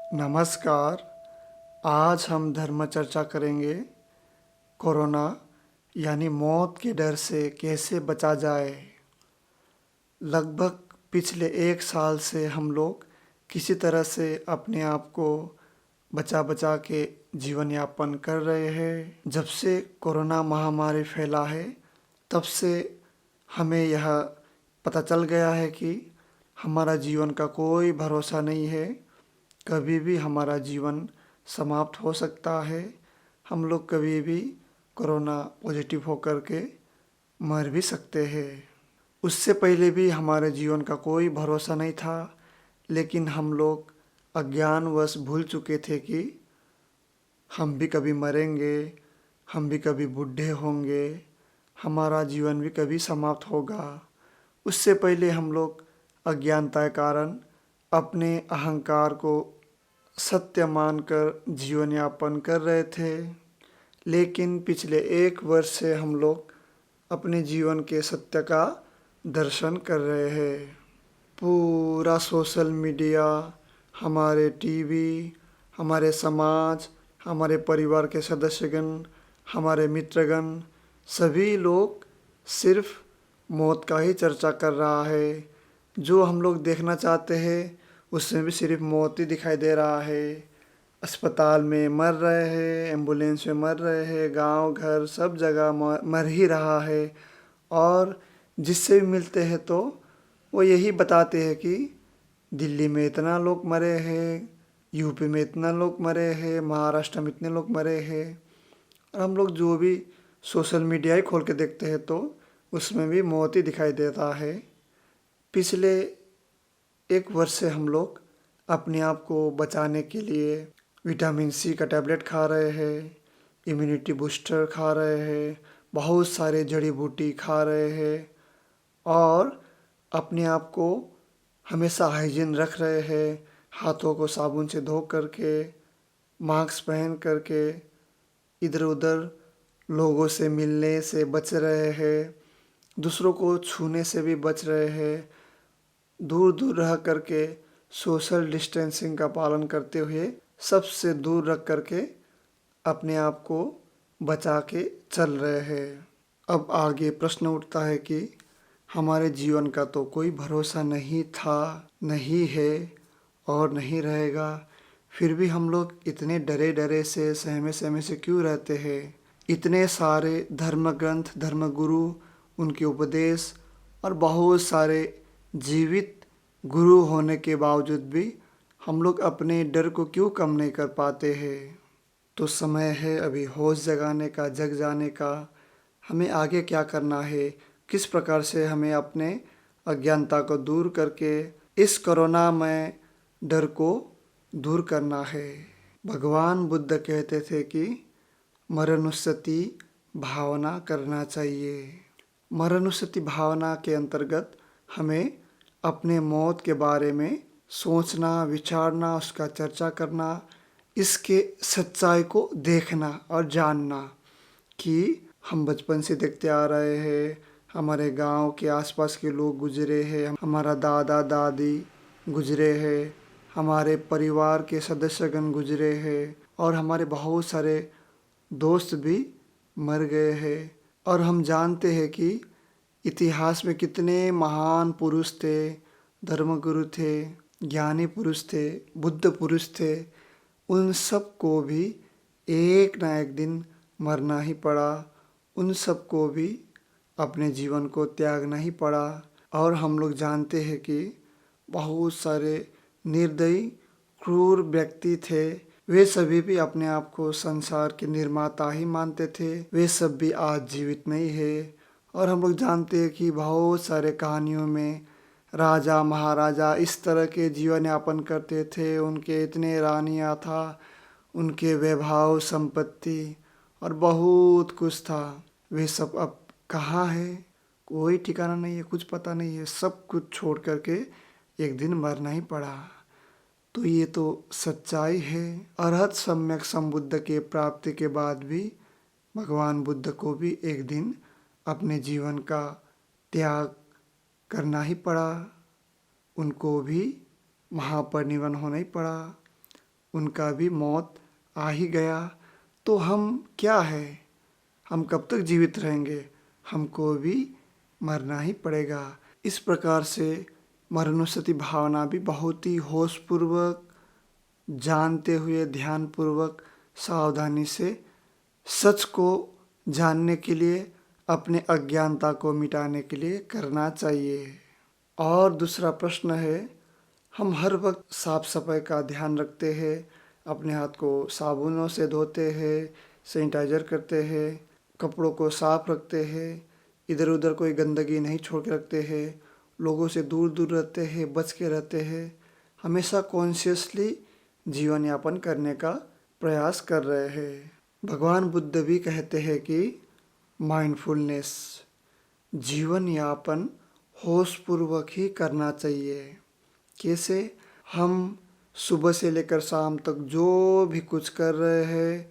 नमस्कार। आज हम धर्म चर्चा करेंगे। कोरोना यानी मौत के डर से कैसे बचा जाए। लगभग पिछले 1 साल से हम लोग किसी तरह से अपने आप को बचा बचा के जीवन यापन कर रहे हैं। जब से कोरोना महामारी फैला है तब से हमें यह पता चल गया है कि हमारा जीवन का कोई भरोसा नहीं है। कभी भी हमारा जीवन समाप्त हो सकता है। हम लोग कभी भी कोरोना पॉजिटिव होकर के मर भी सकते हैं। उससे पहले भी हमारे जीवन का कोई भरोसा नहीं था, लेकिन हम लोग अज्ञानवश भूल चुके थे कि हम भी कभी मरेंगे, हम भी कभी बूढ़े होंगे, हमारा जीवन भी कभी समाप्त होगा। उससे पहले हम लोग अज्ञानता के कारण अपने अहंकार को सत्य मानकर जीवन यापन कर रहे थे। लेकिन पिछले 1 वर्ष से हम लोग अपने जीवन के सत्य का दर्शन कर रहे हैं। पूरा सोशल मीडिया, हमारे टीवी, हमारे समाज, हमारे परिवार के सदस्यगण, हमारे मित्रगण, सभी लोग सिर्फ मौत का ही चर्चा कर रहा है। जो हम लोग देखना चाहते हैं उसमें भी सिर्फ मौत ही दिखाई दे रहा है। अस्पताल में मर रहे हैं, एम्बुलेंस में मर रहे हैं, गांव घर सब जगह मर ही रहा है। और जिससे भी मिलते हैं तो वो यही बताते हैं कि दिल्ली में इतना लोग मरे हैं, यूपी में इतना लोग मरे हैं, महाराष्ट्र में इतने लोग मरे हैं। और हम लोग जो भी सोशल मीडिया ही खोल के देखते हैं तो उसमें भी मौत ही दिखाई देता है। पिछले 1 वर्ष से हम लोग अपने आप को बचाने के लिए विटामिन सी का टैबलेट खा रहे हैं, इम्यूनिटी बूस्टर खा रहे हैं, बहुत सारे जड़ी बूटी खा रहे हैं और अपने आप को हमेशा हाइजीन रख रहे हैं। हाथों को साबुन से धो करके, मास्क पहन करके, इधर उधर लोगों से मिलने से बच रहे हैं, दूसरों को छूने से भी बच रहे हैं। दूर दूर रह करके सोशल डिस्टेंसिंग का पालन करते हुए सबसे दूर रख करके अपने आप को बचा के चल रहे हैं। अब आगे प्रश्न उठता है कि हमारे जीवन का तो कोई भरोसा नहीं था, नहीं है और नहीं रहेगा, फिर भी हम लोग इतने डरे डरे से सहमे सहमे से क्यों रहते हैं। इतने सारे धर्म ग्रंथ, धर्म गुरु, उनके उपदेश और बहुत सारे जीवित गुरु होने के बावजूद भी हम लोग अपने डर को क्यों कम नहीं कर पाते हैं। तो समय है अभी होश जगाने का, जग जाने का। हमें आगे क्या करना है, किस प्रकार से हमें अपने अज्ञानता को दूर करके इस कोरोना में डर को दूर करना है। भगवान बुद्ध कहते थे कि मरनुस्सति भावना करना चाहिए। मरनुस्सति भावना के अंतर्गत हमें अपने मौत के बारे में सोचना, विचारना, उसका चर्चा करना, इसके सच्चाई को देखना और जानना कि हम बचपन से देखते आ रहे हैं, हमारे गांव के आसपास के लोग गुजरे हैं, हमारा दादा दादी गुजरे हैं, हमारे परिवार के सदस्यगण गुजरे हैं और हमारे बहुत सारे दोस्त भी मर गए हैं। और हम जानते हैं कि इतिहास में कितने महान पुरुष थे, धर्मगुरु थे, ज्ञानी पुरुष थे, बुद्ध पुरुष थे। उन सब को भी एक ना एक दिन मरना ही पड़ा, उन सब को भी अपने जीवन को त्यागना ही पड़ा। और हम लोग जानते हैं कि बहुत सारे निर्दयी क्रूर व्यक्ति थे, वे सभी भी अपने आप को संसार के निर्माता ही मानते थे। वे सब भी आज जीवित नहीं है। और हम लोग जानते हैं कि बहुत सारे कहानियों में राजा महाराजा इस तरह के जीवन यापन करते थे, उनके इतने रानियाँ था, उनके वैभव संपत्ति और बहुत कुछ था। वे सब अब कहाँ है, कोई ठिकाना नहीं है, कुछ पता नहीं है। सब कुछ छोड़ करके एक दिन मरना ही पड़ा। तो ये तो सच्चाई है। अरहत सम्यक संबुद्ध के प्राप्ति के बाद भी भगवान बुद्ध को भी एक दिन अपने जीवन का त्याग करना ही पड़ा, उनको भी महापरिनिर्वाण होना ही पड़ा। उनका भी मौत आ ही गया, तो हम क्या है? हम कब तक जीवित रहेंगे? हमको भी मरना ही पड़ेगा। इस प्रकार से मरणोत्सुकी भावना भी बहुत ही होशपूर्वक, जानते हुए, ध्यानपूर्वक, सावधानी से सच को जानने के लिए, अपने अज्ञानता को मिटाने के लिए करना चाहिए। और दूसरा प्रश्न है, हम हर वक्त साफ सफाई का ध्यान रखते हैं, अपने हाथ को साबुनों से धोते हैं, सैनिटाइजर करते हैं, कपड़ों को साफ रखते हैं, इधर उधर कोई गंदगी नहीं छोड़ के रखते हैं, लोगों से दूर दूर रहते हैं, बच के रहते हैं, हमेशा कॉन्शियसली जीवन यापन करने का प्रयास कर रहे हैं। भगवान बुद्ध भी कहते हैं कि माइंडफुलनेस, जीवन यापन होशपूर्वक ही करना चाहिए। कैसे? हम सुबह से लेकर शाम तक जो भी कुछ कर रहे हैं,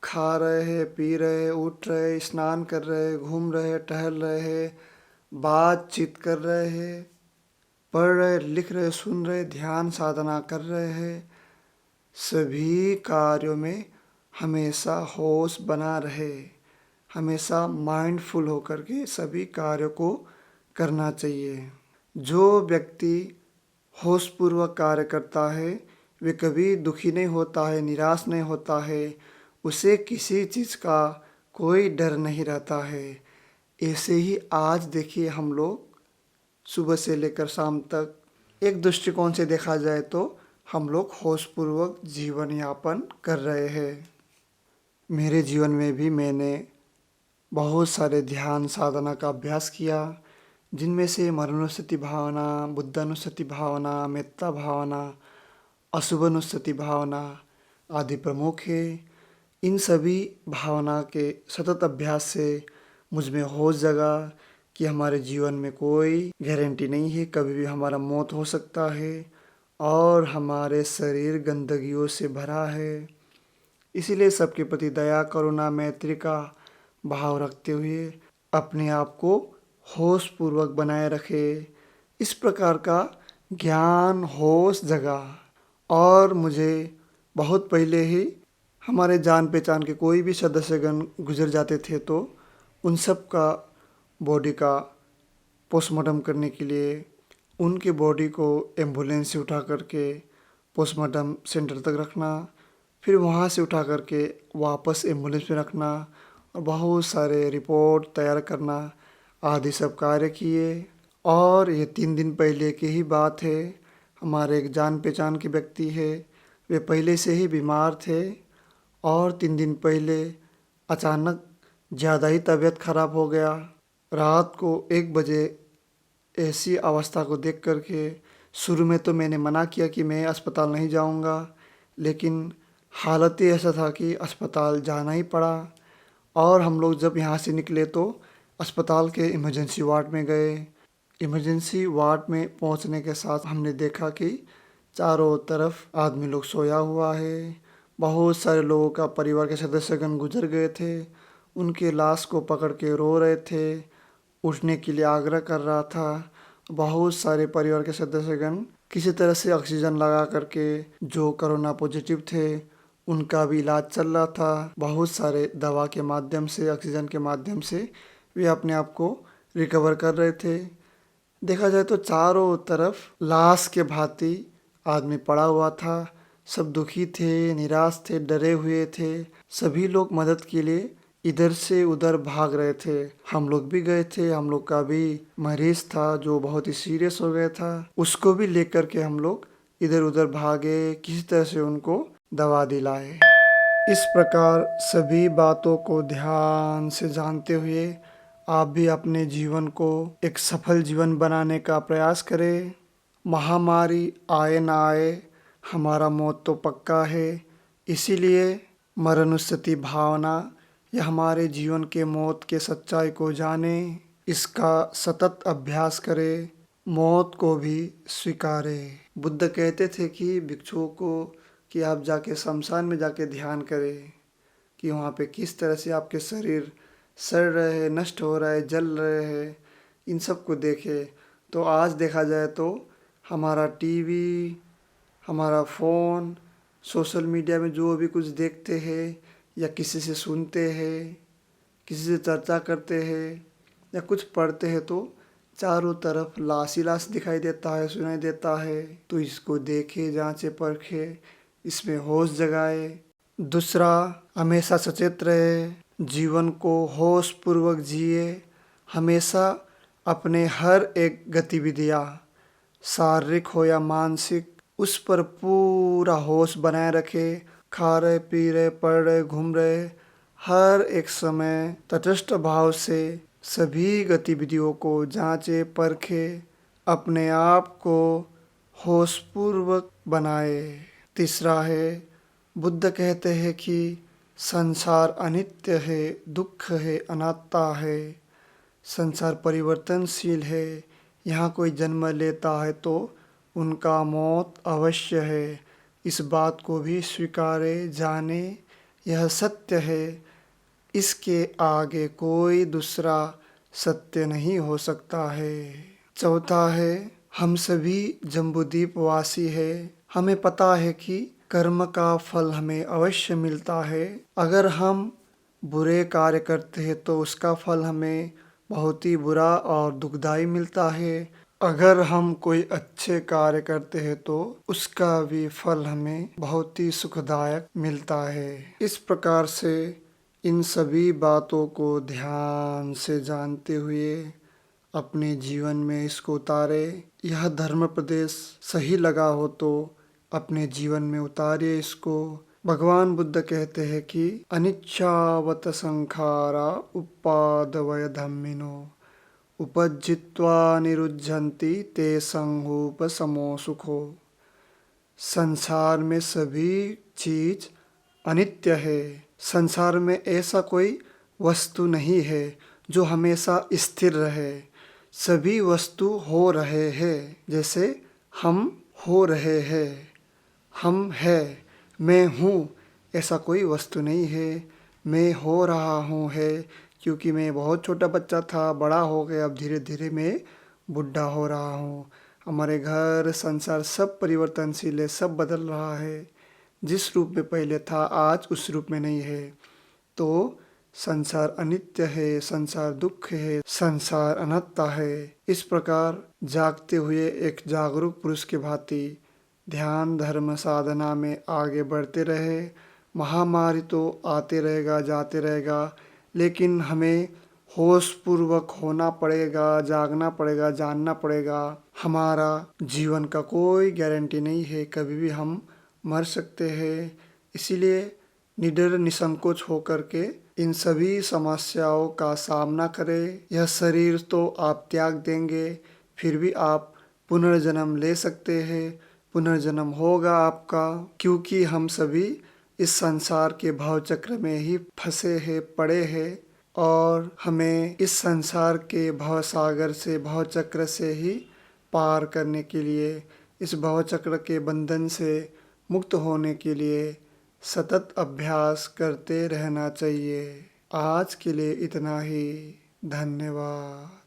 खा रहे हैं, पी रहे हैं, उठ रहे हैं, स्नान कर रहे हैं, घूम रहे हैं, टहल रहे हैं, बातचीत कर रहे हैं, पढ़ रहे, लिख रहे, सुन रहे, ध्यान साधना कर रहे हैं, सभी कार्यों में हमेशा होश बना रहे, हमेशा माइंडफुल होकर के सभी कार्यों को करना चाहिए। जो व्यक्ति होशपूर्वक कार्य करता है, वे कभी दुखी नहीं होता है, निराश नहीं होता है, उसे किसी चीज़ का कोई डर नहीं रहता है। ऐसे ही आज देखिए, हम लोग सुबह से लेकर शाम तक, एक दृष्टिकोण से देखा जाए तो हम लोग होशपूर्वक जीवन यापन कर रहे हैं। मेरे जीवन में भी मैंने बहुत सारे ध्यान साधना का अभ्यास किया, जिनमें से मरणोत्सुकी भावना, बुद्धानुस्सति भावना, मेत्ता भावना, अशुभनुस्सति भावना आदि प्रमुख है। इन सभी भावना के सतत अभ्यास से मुझ में होश जगा कि हमारे जीवन में कोई गारंटी नहीं है, कभी भी हमारा मौत हो सकता है और हमारे शरीर गंदगियों से भरा है। इसीलिए सबके प्रति दया, करुणा, मैत्री का भाव रखते हुए अपने आप को होशपूर्वक बनाए रखे। इस प्रकार का ज्ञान, होश जगा। और मुझे बहुत पहले ही हमारे जान पहचान के कोई भी सदस्यगण गुजर जाते थे तो उन सब का बॉडी का पोस्टमार्टम करने के लिए उनके बॉडी को एम्बुलेंस से उठा करके पोस्टमार्टम सेंटर तक रखना, फिर वहाँ से उठा करके वापस एम्बुलेंस में रखना और बहुत सारे रिपोर्ट तैयार करना आदि सब कार्य किए। और ये 3 दिन पहले की ही बात है। हमारे एक जान पहचान के व्यक्ति है, वे पहले से ही बीमार थे और 3 दिन पहले अचानक ज़्यादा ही तबीयत खराब हो गया। रात को 1 बजे ऐसी अवस्था को देख कर के शुरू में तो मैंने मना किया कि मैं अस्पताल नहीं जाऊंगा, लेकिन हालत ही ऐसा था कि अस्पताल जाना ही पड़ा। और हम लोग जब यहाँ से निकले तो अस्पताल के इमरजेंसी वार्ड में गए। इमरजेंसी वार्ड में पहुँचने के साथ हमने देखा कि चारों तरफ आदमी लोग सोया हुआ है। बहुत सारे लोगों का परिवार के सदस्यगण गुजर गए थे, उनके लाश को पकड़ के रो रहे थे, उठने के लिए आग्रह कर रहा था। बहुत सारे परिवार के सदस्यगण किसी तरह से ऑक्सीजन लगा करके जो कोरोना पॉजिटिव थे उनका भी इलाज चल रहा था। बहुत सारे दवा के माध्यम से, ऑक्सीजन के माध्यम से वे अपने आप को रिकवर कर रहे थे। देखा जाए तो चारों तरफ लाश के भांति आदमी पड़ा हुआ था। सब दुखी थे, निराश थे, डरे हुए थे। सभी लोग मदद के लिए इधर से उधर भाग रहे थे। हम लोग भी गए थे। हम लोग का भी मरीज था जो बहुत ही सीरियस हो गया था, उसको भी लेकर के हम लोग इधर उधर भागे, किसी तरह से उनको दवा दिलाए। इस प्रकार सभी बातों को ध्यान से जानते हुए आप भी अपने जीवन को एक सफल जीवन बनाने का प्रयास करें। महामारी आए ना आए, हमारा मौत तो पक्का है। इसीलिए मरणोत्सुकी भावना या हमारे जीवन के मौत के सच्चाई को जाने, इसका सतत अभ्यास करें, मौत को भी स्वीकारें। बुद्ध कहते थे कि भिक्षुओं को कि आप जाके शमशान में जाके ध्यान करें कि वहाँ पे किस तरह से आपके शरीर सड़ रहे हैं, नष्ट हो रहा है, जल रहे हैं, इन सब को देखें। तो आज देखा जाए तो हमारा टीवी, हमारा फ़ोन, सोशल मीडिया में जो भी कुछ देखते हैं या किसी से सुनते हैं, किसी से चर्चा करते हैं या कुछ पढ़ते हैं तो चारों तरफ लाश ही लाश दिखाई देता है, सुनाई देता है। तो इसको देखे, जांचे, परखे, इसमें होश जगाए। दूसरा, हमेशा सचेत रहे, जीवन को होश पूर्वक जिए। हमेशा अपने हर एक गतिविधियाँ, शारीरिक हो या मानसिक, उस पर पूरा होश बनाए रखे। खा रहे, पी रहे, पढ़ रहे, घूम रहे, हर एक समय तटस्थ भाव से सभी गतिविधियों को जांचे, परखे, अपने आप को होशपूर्वक बनाए। तीसरा है, बुद्ध कहते हैं कि संसार अनित्य है, दुख है, अनात्ता है। संसार परिवर्तनशील है। यहाँ कोई जन्म लेता है तो उनका मौत अवश्य है। इस बात को भी स्वीकारे, जाने, यह सत्य है। इसके आगे कोई दूसरा सत्य नहीं हो सकता है। चौथा है, हम सभी जम्बूद्वीप वासी है। हमें पता है कि कर्म का फल हमें अवश्य मिलता है। अगर हम बुरे कार्य करते हैं तो उसका फल हमें बहुत ही बुरा और दुखदाई मिलता है। अगर हम कोई अच्छे कार्य करते हैं तो उसका भी फल हमें बहुत ही सुखदायक मिलता है। इस प्रकार से इन सभी बातों को ध्यान से जानते हुए अपने जीवन में इसको उतारे। यह धर्म उपदेश सही लगा हो तो अपने जीवन में उतारिए इसको। भगवान बुद्ध कहते हैं कि अनिच्छावत संखारा उपादवय धम्मिनो उपजित्वा निरुद्धन्ति ते संहूपसमो सुखो। संसार में सभी चीज अनित्य है। संसार में ऐसा कोई वस्तु नहीं है जो हमेशा स्थिर रहे। सभी वस्तु हो रहे हैं, जैसे हम हो रहे हैं। हम है, मैं हूँ, ऐसा कोई वस्तु नहीं है। मैं हो रहा हूँ है क्योंकि मैं बहुत छोटा बच्चा था, बड़ा हो गया, अब धीरे धीरे मैं बुढ़ा हो रहा हूँ। हमारे घर, संसार सब परिवर्तनशील है, सब बदल रहा है। जिस रूप में पहले था आज उस रूप में नहीं है। तो संसार अनित्य है, संसार दुख है, संसार अनात्ता है। इस प्रकार जागते हुए एक जागरूक पुरुष के भांति ध्यान धर्म साधना में आगे बढ़ते रहे। महामारी तो आते रहेगा, जाते रहेगा, लेकिन हमें होशपूर्वक होना पड़ेगा, जागना पड़ेगा, जानना पड़ेगा। हमारा जीवन का कोई गारंटी नहीं है, कभी भी हम मर सकते हैं। इसीलिए निडर निसंकोच होकर के इन सभी समस्याओं का सामना करें। यह शरीर तो आप त्याग देंगे, फिर भी आप पुनर्जन्म ले सकते हैं। पुनर्जन्म होगा आपका, क्योंकि हम सभी इस संसार के भवचक्र में ही फंसे हैं, पड़े हैं, और हमें इस संसार के भवसागर से, भवचक्र से ही पार करने के लिए, इस भवचक्र के बंधन से मुक्त होने के लिए सतत अभ्यास करते रहना चाहिए। आज के लिए इतना ही। धन्यवाद।